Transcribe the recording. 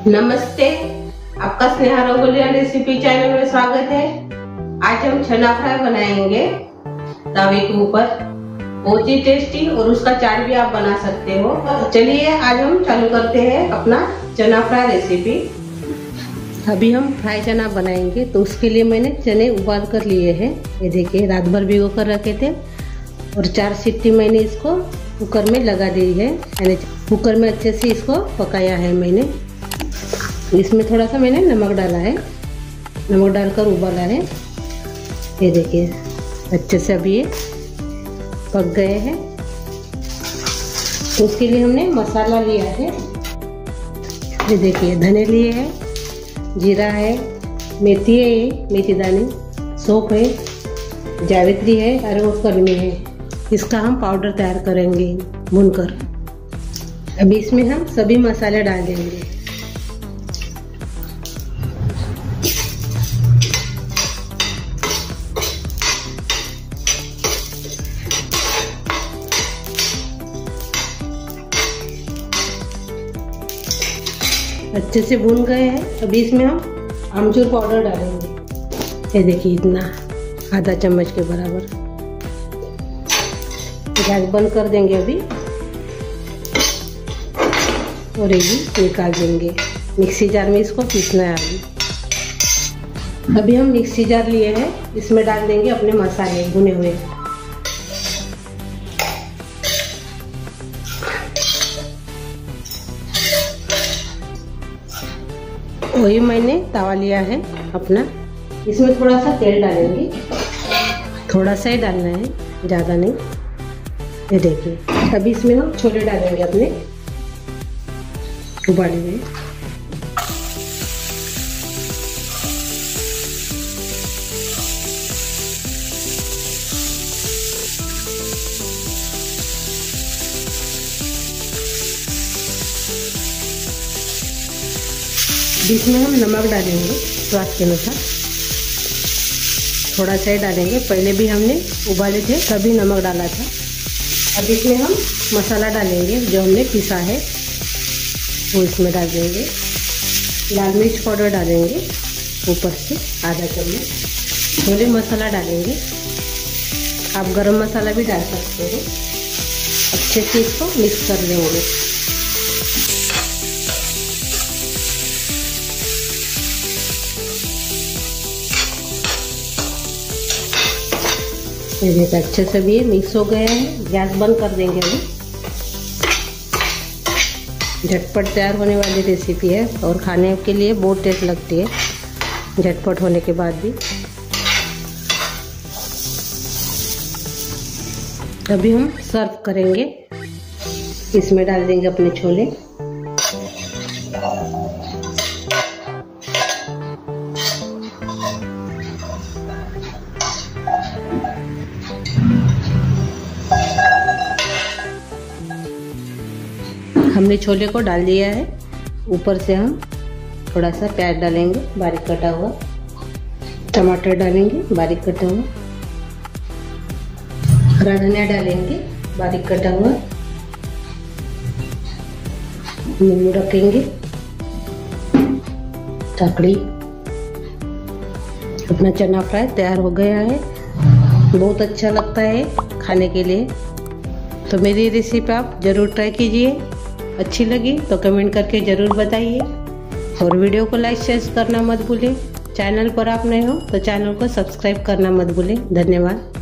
नमस्ते, आपका Sneha rangoli recipe channel में स्वागत है। आज हम चना फ्राई बनाएंगे तवे के ऊपर। बहुत ही टेस्टी और उसका चाट भी आप बना सकते हो। तो चलिए आज हम चालू करते हैं अपना चना फ्राई रेसिपी। अभी हम फ्राई चना बनाएंगे, तो उसके लिए मैंने चने उबाल कर लिए हैं। ये देखिए, रात भर भिगो कर रखे थे और 4 सीटी मैंने इसको कुकर में लगा दी है। यानी कुकर में अच्छे से इसको पकाया है मैंने। इसमें थोड़ा सा मैंने नमक डाला है, नमक डालकर उबाला है। ये देखिए, अच्छे से अभी ये पक गए हैं। तो उसके लिए हमने मसाला लिया है। ये देखिए, धने लिए हैं, जीरा है, मेथी है, ये मेथी दाने, सौंफ है, जावित्री है और कलमी है। इसका हम पाउडर तैयार करेंगे भूनकर। अभी इसमें हम सभी मसाले डाल देंगे। अच्छे से भून गए हैं। अभी इसमें हम आमचूर पाउडर डालेंगे। ये देखिए, इतना आधा चम्मच के बराबर। गैस बंद कर देंगे अभी और ये भी निकाल देंगे। मिक्सी जार में इसको पीसना है। अभी हम मिक्सी जार लिए हैं, इसमें डाल देंगे अपने मसाले भुने हुए। वही मैंने तवा लिया है अपना। इसमें थोड़ा सा तेल डालेंगे, थोड़ा सा ही डालना है, ज़्यादा नहीं। ये देखिए, अभी इसमें हम छोले डालेंगे अपने उबाले हुए। इसमें हम नमक डालेंगे स्वाद के अनुसार, थोड़ा सा ही डालेंगे। पहले भी हमने उबाले थे तभी नमक डाला था। अब इसमें हम मसाला डालेंगे जो हमने पिसा है, वो इसमें डाल देंगे। लाल मिर्च पाउडर डालेंगे ऊपर से आधा चम्मच। छोले मसाला डालेंगे, आप गरम मसाला भी डाल सकते हो। अच्छे से इसको मिक्स कर लेंगे। ये देखिए, अच्छे से भी मिक्स हो गए हैं। गैस बंद कर देंगे अभी। झटपट तैयार होने वाली रेसिपी है और खाने के लिए बहुत टेस्ट लगती है झटपट होने के बाद भी। अभी हम सर्व करेंगे। इसमें डाल देंगे अपने छोले। हमने छोले को डाल दिया है। ऊपर से हम थोड़ा सा प्याज डालेंगे बारीक कटा हुआ, टमाटर डालेंगे बारीक कटा हुआ, हरा धनिया डालेंगे बारीक कटा हुआ, नींबू रखेंगे, ककड़ी। अपना चना फ्राई तैयार हो गया है। बहुत अच्छा लगता है खाने के लिए। तो मेरी रेसिपी आप ज़रूर ट्राई कीजिए। अच्छी लगी तो कमेंट करके ज़रूर बताइए और वीडियो को लाइक शेयर करना मत भूलें। चैनल पर आप नए हो तो चैनल को सब्सक्राइब करना मत भूलें। धन्यवाद।